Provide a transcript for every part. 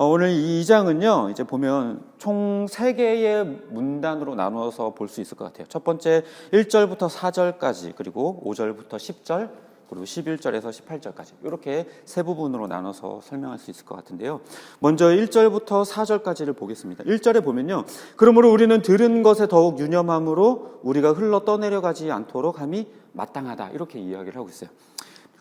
오늘 이 2장은요, 이제 보면 총 3개의 문단으로 나누어서 볼 수 있을 것 같아요. 첫 번째 1절부터 4절까지, 그리고 5절부터 10절, 그리고 11절에서 18절까지 이렇게 세 부분으로 나눠서 설명할 수 있을 것 같은데요. 먼저 1절부터 4절까지를 보겠습니다. 1절에 보면요, 그러므로 우리는 들은 것에 더욱 유념함으로 우리가 흘러 떠내려가지 않도록 함이 마땅하다, 이렇게 이야기를 하고 있어요.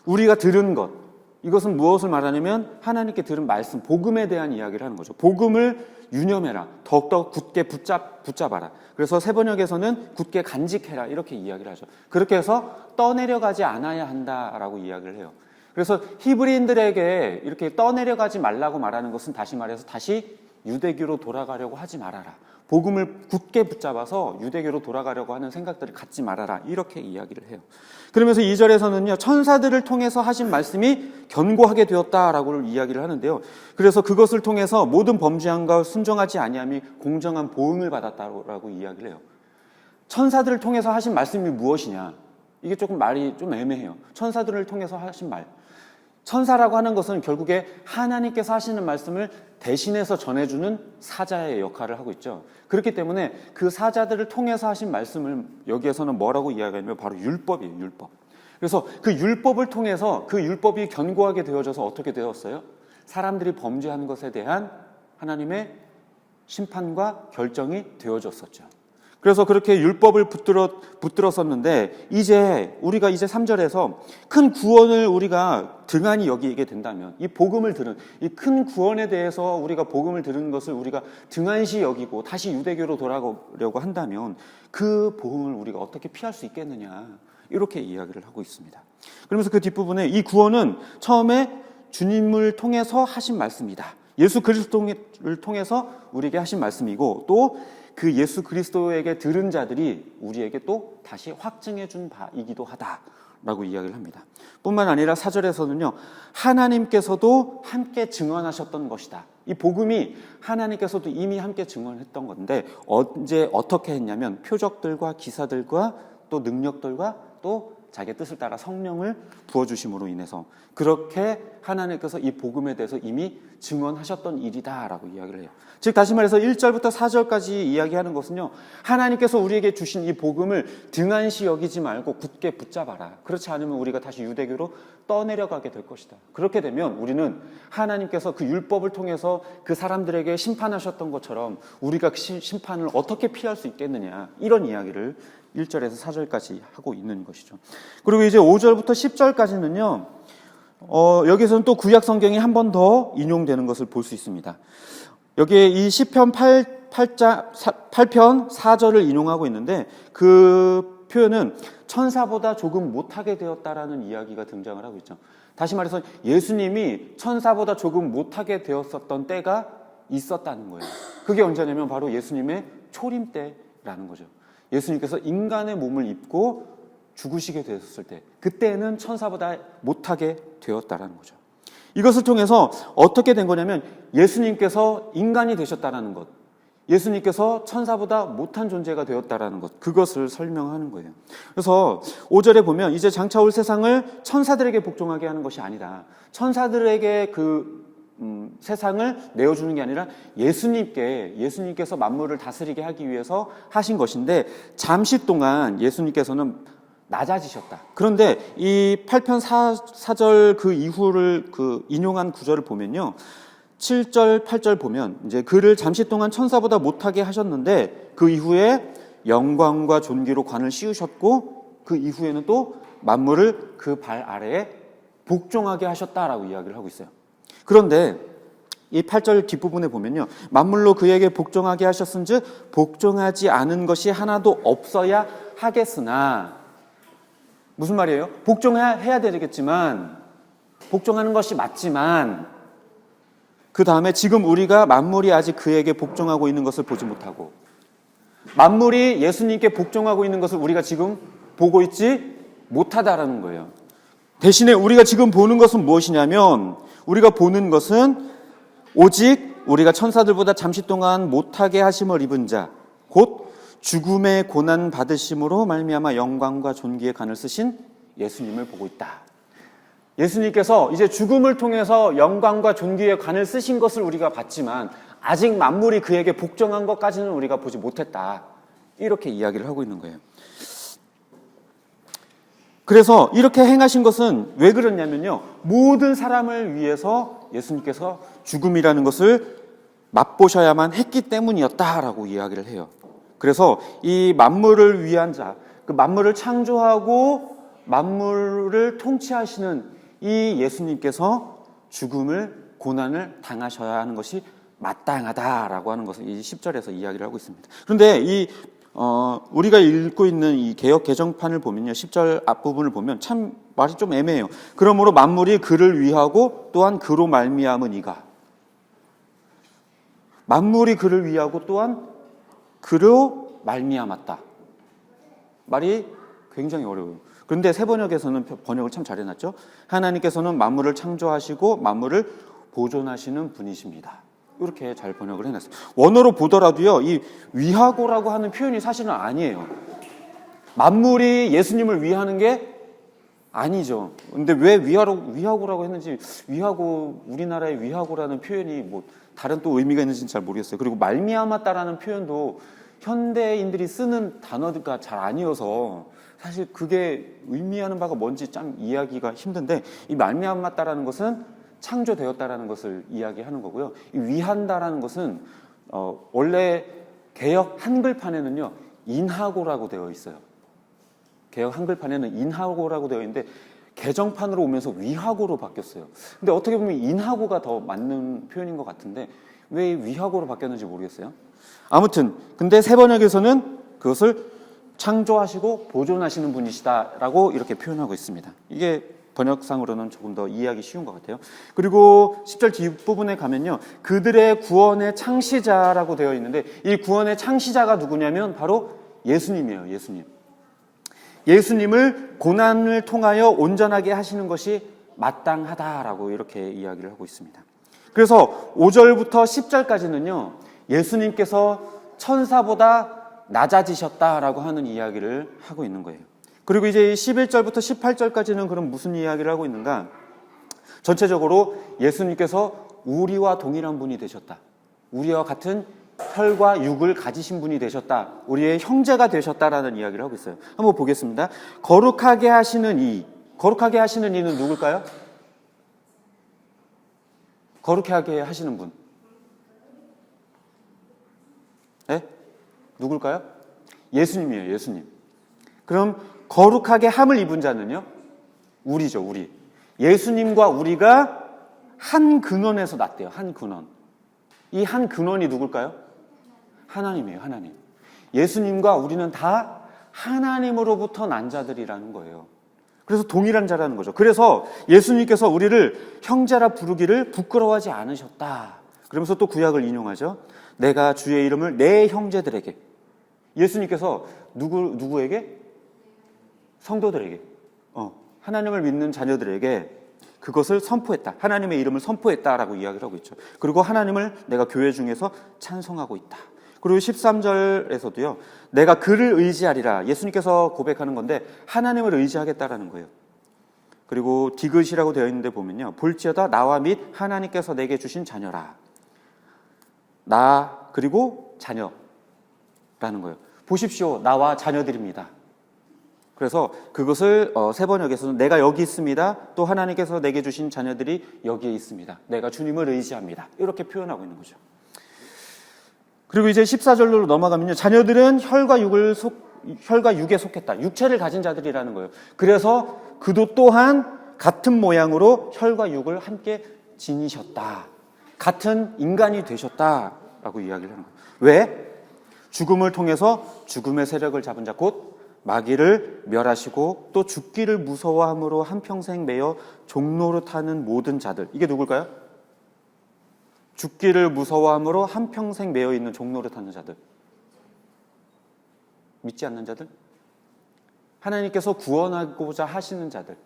우리가 들은 것, 이것은 무엇을 말하냐면 하나님께 들은 말씀, 복음에 대한 이야기를 하는 거죠. 복음을 유념해라, 더욱더 굳게 붙잡아라. 그래서 세번역에서는 굳게 간직해라, 이렇게 이야기를 하죠. 그렇게 해서 떠내려가지 않아야 한다라고 이야기를 해요. 그래서 히브리인들에게 이렇게 떠내려가지 말라고 말하는 것은 다시 말해서 다시 유대교로 돌아가려고 하지 말아라, 복음을 굳게 붙잡아서 유대교로 돌아가려고 하는 생각들을 갖지 말아라, 이렇게 이야기를 해요. 그러면서 2절에서는요, 천사들을 통해서 하신 말씀이 견고하게 되었다라고 이야기를 하는데요. 그래서 그것을 통해서 모든 범죄함과 순종하지 아니함이 공정한 보응을 받았다라고 이야기를 해요. 천사들을 통해서 하신 말씀이 무엇이냐? 이게 조금 말이 좀 애매해요. 천사들을 통해서 하신 말. 천사라고 하는 것은 결국에 하나님께서 하시는 말씀을 대신해서 전해주는 사자의 역할을 하고 있죠. 그렇기 때문에 그 사자들을 통해서 하신 말씀을 여기에서는 뭐라고 이야기하냐면 바로 율법이에요, 율법. 그래서 그 율법을 통해서 그 율법이 견고하게 되어져서 어떻게 되었어요? 사람들이 범죄하는 것에 대한 하나님의 심판과 결정이 되어졌었죠. 그래서 그렇게 율법을 붙들었었는데 우리가 이제 3절에서 큰 구원을 우리가 등한히 여기게 된다면, 이 복음을 들은 이 큰 구원에 대해서 우리가 복음을 들은 것을 우리가 등한시 여기고 다시 유대교로 돌아가려고 한다면 그 복음을 우리가 어떻게 피할 수 있겠느냐, 이렇게 이야기를 하고 있습니다. 그러면서 그 뒷부분에 이 구원은 처음에 주님을 통해서 하신 말씀이다, 예수 그리스도를 통해서 우리에게 하신 말씀이고, 또 그 예수 그리스도에게 들은 자들이 우리에게 또 다시 확증해 준 바이기도 하다라고 이야기를 합니다. 뿐만 아니라 4절에서는요, 하나님께서도 함께 증언하셨던 것이다. 이 복음이 하나님께서도 이미 함께 증언했던 건데 언제 어떻게 했냐면 표적들과 기사들과 또 능력들과 또 자기의 뜻을 따라 성령을 부어주심으로 인해서 그렇게 하나님께서 이 복음에 대해서 이미 증언하셨던 일이다라고 이야기를 해요. 즉 다시 말해서 1절부터 4절까지 이야기하는 것은요, 하나님께서 우리에게 주신 이 복음을 등한시 여기지 말고 굳게 붙잡아라. 그렇지 않으면 우리가 다시 유대교로 떠내려가게 될 것이다. 그렇게 되면 우리는 하나님께서 그 율법을 통해서 그 사람들에게 심판하셨던 것처럼 우리가 그 심판을 어떻게 피할 수 있겠느냐, 이런 이야기를 1절에서 4절까지 하고 있는 것이죠. 그리고 이제 5절부터 10절까지는요, 여기서는 또 구약 성경이 한 번 더 인용되는 것을 볼 수 있습니다. 여기에 이 시편 8편 4절을 인용하고 있는데 그 표현은 천사보다 조금 못하게 되었다라는 이야기가 등장을 하고 있죠. 다시 말해서 예수님이 천사보다 조금 못하게 되었었던 때가 있었다는 거예요. 그게 언제냐면 바로 예수님의 초림 때라는 거죠. 예수님께서 인간의 몸을 입고 죽으시게 되었을 때, 그때는 천사보다 못하게 되었다라는 거죠. 이것을 통해서 어떻게 된 거냐면 예수님께서 인간이 되셨다라는 것, 예수님께서 천사보다 못한 존재가 되었다라는 것, 그것을 설명하는 거예요. 그래서 5절에 보면 이제 장차 올 세상을 천사들에게 복종하게 하는 것이 아니라, 천사들에게 세상을 내어주는 게 아니라 예수님께서 만물을 다스리게 하기 위해서 하신 것인데, 잠시 동안 예수님께서는 낮아지셨다. 그런데 이 8편 4절 그 이후를 인용한 구절을 보면요, 7절 8절 보면 이제 그를 잠시 동안 천사보다 못하게 하셨는데 그 이후에 영광과 존귀로 관을 씌우셨고 그 이후에는 또 만물을 그 발 아래에 복종하게 하셨다라고 이야기를 하고 있어요. 그런데 이 8절 뒷부분에 보면요, 만물로 그에게 복종하게 하셨은즉 복종하지 않은 것이 하나도 없어야 하겠으나, 무슨 말이에요? 복종해야 되겠지만, 복종하는 것이 맞지만, 그 다음에 지금 우리가 만물이 아직 그에게 복종하고 있는 것을 보지 못하고, 만물이 예수님께 복종하고 있는 것을 우리가 지금 보고 있지 못하다라는 거예요. 대신에 우리가 지금 보는 것은 무엇이냐면, 우리가 보는 것은 오직 우리가 천사들보다 잠시 동안 못하게 하심을 입은 자, 곧 죽음의 고난 받으심으로 말미암아 영광과 존귀의 간을 쓰신 예수님을 보고 있다. 예수님께서 이제 죽음을 통해서 영광과 존귀의 관을 쓰신 것을 우리가 봤지만 아직 만물이 그에게 복종한 것까지는 우리가 보지 못했다. 이렇게 이야기를 하고 있는 거예요. 그래서 이렇게 행하신 것은 왜 그러냐면요, 모든 사람을 위해서 예수님께서 죽음이라는 것을 맛보셔야만 했기 때문이었다라고 이야기를 해요. 그래서 이 만물을 위한 자, 그 만물을 창조하고 만물을 통치하시는 이 예수님께서 죽음을, 고난을 당하셔야 하는 것이 마땅하다라고 하는 것을 이 10절에서 이야기를 하고 있습니다. 그런데 우리가 읽고 있는 이 개역 개정판을 보면요, 10절 앞부분을 보면 참 말이 좀 애매해요. 그러므로 만물이 그를 위하고 또한 그로 말미암은 이가, 만물이 그를 위하고 또한 그로 말미암았다. 말이 굉장히 어려워요. 그런데 새 번역에서는 번역을 참 잘해놨죠. 하나님께서는 만물을 창조하시고 만물을 보존하시는 분이십니다. 이렇게 잘 번역을 해놨어요. 원어로 보더라도요, 이 위하고라고 하는 표현이 사실은 아니에요. 만물이 예수님을 위하는 게 아니죠. 근데 왜 위하고라고 했는지, 위하고, 우리나라의 위하고라는 표현이 뭐 다른 또 의미가 있는지는 잘 모르겠어요. 그리고 말미암았다라는 표현도 현대인들이 쓰는 단어가 잘 아니어서 사실 그게 의미하는 바가 뭔지 참 이해하기가 힘든데, 이 말미암았다라는 것은 창조되었다라는 것을 이야기하는 거고요. 이 위한다라는 것은 원래 개역 한글판에는요, 인하고라고 되어 있어요. 개역 한글판에는 인하고라고 되어 있는데 개정판으로 오면서 위하고로 바뀌었어요. 근데 어떻게 보면 인하고가 더 맞는 표현인 것 같은데 왜 위하고로 바뀌었는지 모르겠어요. 아무튼 근데 새 번역에서는 그것을 창조하시고 보존하시는 분이시다라고 이렇게 표현하고 있습니다. 이게 번역상으로는 조금 더 이해하기 쉬운 것 같아요. 그리고 10절 뒷부분에 가면요, 그들의 구원의 창시자라고 되어 있는데 이 구원의 창시자가 누구냐면 바로 예수님이에요. 예수님을 고난을 통하여 온전하게 하시는 것이 마땅하다라고 이렇게 이야기를 하고 있습니다. 그래서 5절부터 10절까지는요, 예수님께서 천사보다 낮아지셨다라고 하는 이야기를 하고 있는 거예요. 그리고 이제 11절부터 18절까지는 그럼 무슨 이야기를 하고 있는가? 전체적으로 예수님께서 우리와 동일한 분이 되셨다. 우리와 같은 혈과 육을 가지신 분이 되셨다. 우리의 형제가 되셨다라는 이야기를 하고 있어요. 한번 보겠습니다. 거룩하게 하시는 이는 누굴까요? 거룩하게 하시는 분. 네? 누굴까요? 예수님이에요. 예수님. 그럼 거룩하게 함을 입은 자는요? 우리죠. 우리. 예수님과 우리가 한 근원에서 났대요. 한 근원. 이 한 근원이 누굴까요? 하나님이에요. 하나님. 예수님과 우리는 다 하나님으로부터 난 자들이라는 거예요. 그래서 동일한 자라는 거죠. 그래서 예수님께서 우리를 형제라 부르기를 부끄러워하지 않으셨다. 그러면서 또 구약을 인용하죠. 내가 주의 이름을 내 형제들에게. 예수님께서 누구에게? 성도들에게, 하나님을 믿는 자녀들에게 그것을 선포했다. 하나님의 이름을 선포했다라고 이야기를 하고 있죠. 그리고 하나님을 내가 교회 중에서 찬송하고 있다. 그리고 13절에서도요, 내가 그를 의지하리라. 예수님께서 고백하는 건데 하나님을 의지하겠다라는 거예요. 그리고 디귿이라고 되어 있는데 보면요, 볼지어다 나와 및 하나님께서 내게 주신 자녀라. 나 그리고 자녀라는 거예요. 보십시오, 나와 자녀들입니다. 그래서 그것을 새 번역에서는 내가 여기 있습니다. 또 하나님께서 내게 주신 자녀들이 여기에 있습니다. 내가 주님을 의지합니다. 이렇게 표현하고 있는 거죠. 그리고 이제 14절로 넘어가면요, 자녀들은 혈과 육에 속했다. 육체를 가진 자들이라는 거예요. 그래서 그도 또한 같은 모양으로 혈과 육을 함께 지니셨다. 같은 인간이 되셨다라고 이야기를 하는 거예요. 왜? 죽음을 통해서 죽음의 세력을 잡은 자, 곧 마귀를 멸하시고 또 죽기를 무서워함으로 한평생 매여 종노릇하는 모든 자들. 이게 누굴까요? 죽기를 무서워함으로 한평생 매여 있는 종노릇하는 자들. 믿지 않는 자들? 하나님께서 구원하고자 하시는 자들.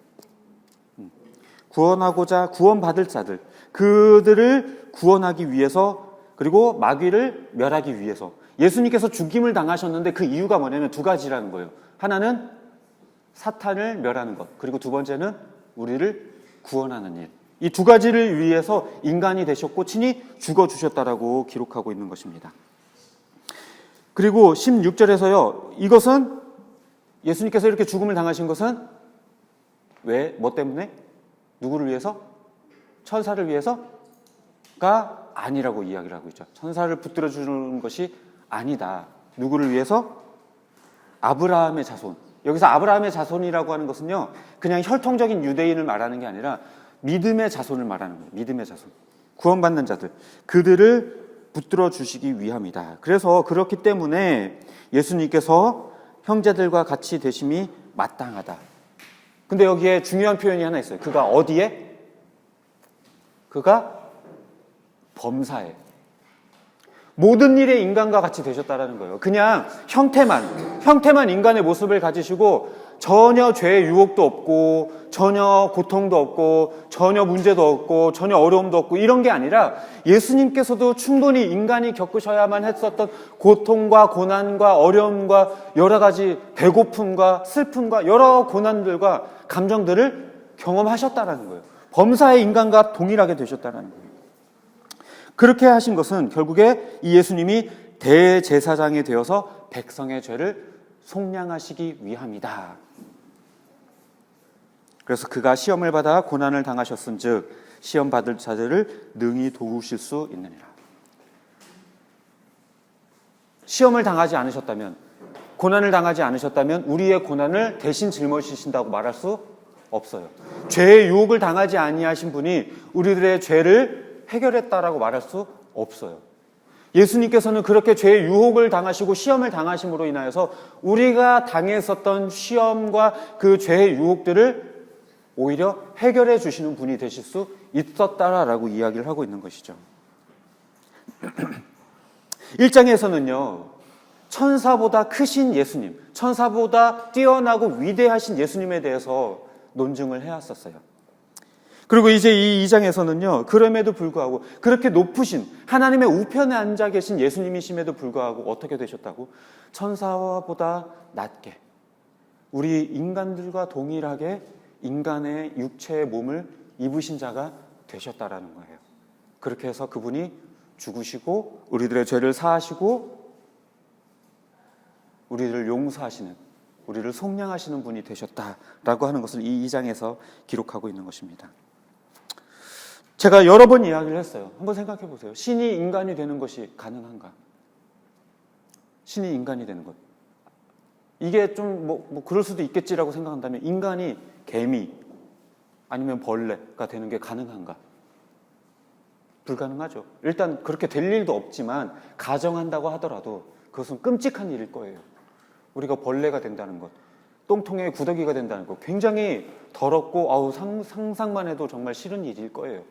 구원받을 자들. 그들을 구원하기 위해서, 그리고 마귀를 멸하기 위해서. 예수님께서 죽임을 당하셨는데 그 이유가 뭐냐면 두 가지라는 거예요. 하나는 사탄을 멸하는 것, 그리고 두 번째는 우리를 구원하는 일. 이 두 가지를 위해서 인간이 되셨고 친히 죽어주셨다라고 기록하고 있는 것입니다. 그리고 16절에서요. 이것은 예수님께서 이렇게 죽음을 당하신 것은 왜? 뭐 때문에? 누구를 위해서? 천사를 위해서가 아니라고 이야기를 하고 있죠. 천사를 붙들어 주는 것이 아니다. 누구를 위해서? 아브라함의 자손. 여기서 아브라함의 자손이라고 하는 것은요, 그냥 혈통적인 유대인을 말하는 게 아니라 믿음의 자손을 말하는 거예요. 믿음의 자손. 구원받는 자들. 그들을 붙들어 주시기 위함이다. 그래서 그렇기 때문에 예수님께서 형제들과 같이 되심이 마땅하다. 근데 여기에 중요한 표현이 하나 있어요. 그가 어디에? 그가 범사에. 모든 일에 인간과 같이 되셨다라는 거예요. 그냥 형태만 인간의 모습을 가지시고 전혀 죄의 유혹도 없고 전혀 고통도 없고 전혀 문제도 없고 전혀 어려움도 없고 이런 게 아니라 예수님께서도 충분히 인간이 겪으셔야만 했었던 고통과 고난과 어려움과 여러 가지 배고픔과 슬픔과 여러 고난들과 감정들을 경험하셨다라는 거예요. 범사의 인간과 동일하게 되셨다라는 거예요. 그렇게 하신 것은 결국에 이 예수님이 대제사장이 되어서 백성의 죄를 속량하시기 위함이다. 그래서 그가 시험을 받아 고난을 당하셨은즉 시험 받을 자들을 능히 도우실 수 있느니라. 시험을 당하지 않으셨다면, 고난을 당하지 않으셨다면 우리의 고난을 대신 짊어지신다고 말할 수 없어요. 죄의 유혹을 당하지 아니하신 분이 우리들의 죄를 해결했다라고 말할 수 없어요. 예수님께서는 그렇게 죄의 유혹을 당하시고 시험을 당하심으로 인하여서 우리가 당했었던 시험과 그 죄의 유혹들을 오히려 해결해 주시는 분이 되실 수 있었다라고 이야기를 하고 있는 것이죠. 1장에서는요, 천사보다 크신 예수님, 천사보다 뛰어나고 위대하신 예수님에 대해서 논증을 해왔었어요. 그리고 이제 이 2장에서는요, 그럼에도 불구하고 그렇게 높으신 하나님의 우편에 앉아 계신 예수님이심에도 불구하고 어떻게 되셨다고? 천사보다 낮게 우리 인간들과 동일하게 인간의 육체의 몸을 입으신 자가 되셨다라는 거예요. 그렇게 해서 그분이 죽으시고 우리들의 죄를 사하시고 우리를 용서하시는, 우리를 속량하시는 분이 되셨다라고 하는 것을 이 2장에서 기록하고 있는 것입니다. 제가 여러 번 이야기를 했어요. 한번 생각해 보세요. 신이 인간이 되는 것이 가능한가? 신이 인간이 되는 것. 이게 좀 그럴 수도 있겠지라고 생각한다면 인간이 개미 아니면 벌레가 되는 게 가능한가? 불가능하죠. 일단 그렇게 될 일도 없지만 가정한다고 하더라도 그것은 끔찍한 일일 거예요. 우리가 벌레가 된다는 것, 똥통에 구더기가 된다는 것, 굉장히 더럽고 상상만 해도 정말 싫은 일일 거예요.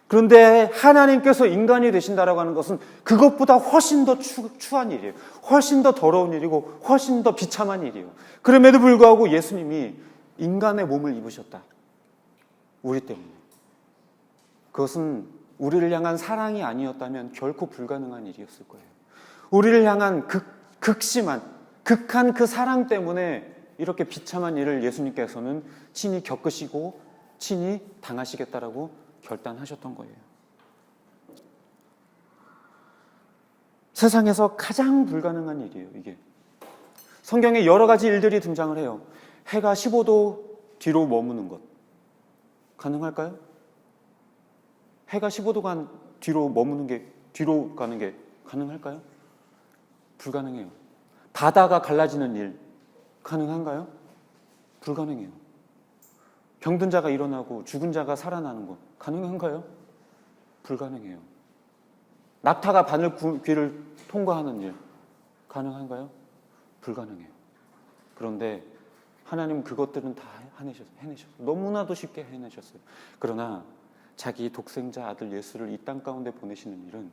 그런데 하나님께서 인간이 되신다라고 하는 것은 그것보다 훨씬 더 추한 일이에요. 훨씬 더 더러운 일이고 훨씬 더 비참한 일이에요. 그럼에도 불구하고 예수님이 인간의 몸을 입으셨다. 우리 때문에. 그것은 우리를 향한 사랑이 아니었다면 결코 불가능한 일이었을 거예요. 우리를 향한 극한 그 사랑 때문에 이렇게 비참한 일을 예수님께서는 친히 겪으시고 친히 당하시겠다라고 결단하셨던 거예요. 세상에서 가장 불가능한 일이에요, 이게. 성경에 여러 가지 일들이 등장을 해요. 해가 15도 뒤로 머무는 것. 가능할까요? 해가 15도간 뒤로 머무는 게, 뒤로 가는 게 가능할까요? 불가능해요. 바다가 갈라지는 일, 가능한가요? 불가능해요. 병든 자가 일어나고 죽은 자가 살아나는 것, 가능한가요? 불가능해요. 낙타가 바늘귀를 통과하는 일, 가능한가요? 불가능해요. 그런데 하나님은 그것들은 다 해내셨어요. 너무나도 쉽게 해내셨어요. 그러나 자기 독생자 아들 예수를 이 땅 가운데 보내시는 일은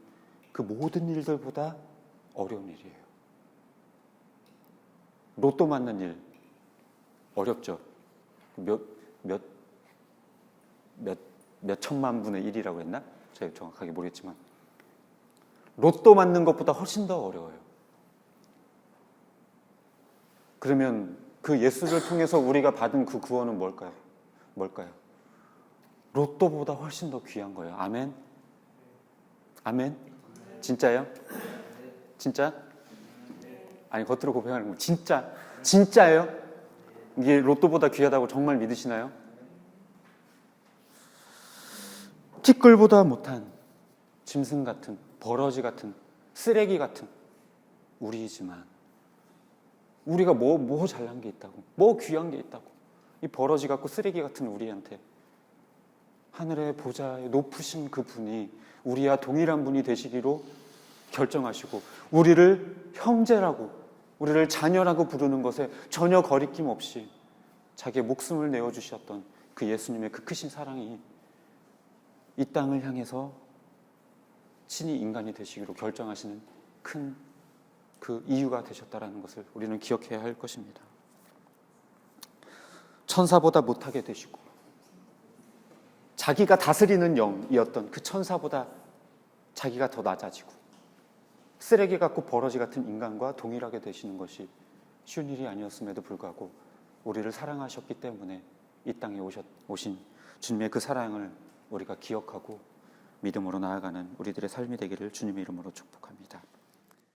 그 모든 일들보다 어려운 일이에요. 로또 맞는 일, 어렵죠. 몇 천만 분의 1이라고 했나? 제가 정확하게 모르겠지만 로또 맞는 것보다 훨씬 더 어려워요. 그러면 그 예수를 통해서 우리가 받은 그 구원은 뭘까요? 로또보다 훨씬 더 귀한 거예요. 아멘? 아멘? 진짜요? 진짜? 아니, 겉으로 고백하는 거 진짜? 진짜예요? 이게 로또보다 귀하다고 정말 믿으시나요? 티끌보다 못한 짐승 같은, 버러지 같은, 쓰레기 같은 우리이지만, 우리가 뭐 잘난 게 있다고, 뭐 귀한 게 있다고, 이 버러지 같고 쓰레기 같은 우리한테 하늘의 보좌에 높으신 그분이 우리와 동일한 분이 되시기로 결정하시고, 우리를 형제라고, 우리를 자녀라고 부르는 것에 전혀 거리낌 없이 자기의 목숨을 내어주셨던 그 예수님의 그 크신 사랑이 이 땅을 향해서 친히 인간이 되시기로 결정하시는 큰 그 이유가 되셨다라는 것을 우리는 기억해야 할 것입니다. 천사보다 못하게 되시고, 자기가 다스리는 영이었던 그 천사보다 자기가 더 낮아지고, 쓰레기 같고 버러지 같은 인간과 동일하게 되시는 것이 쉬운 일이 아니었음에도 불구하고 우리를 사랑하셨기 때문에 이 땅에 오신 주님의 그 사랑을 우리가 기억하고 믿음으로 나아가는 우리들의 삶이 되기를 주님의 이름으로 축복합니다.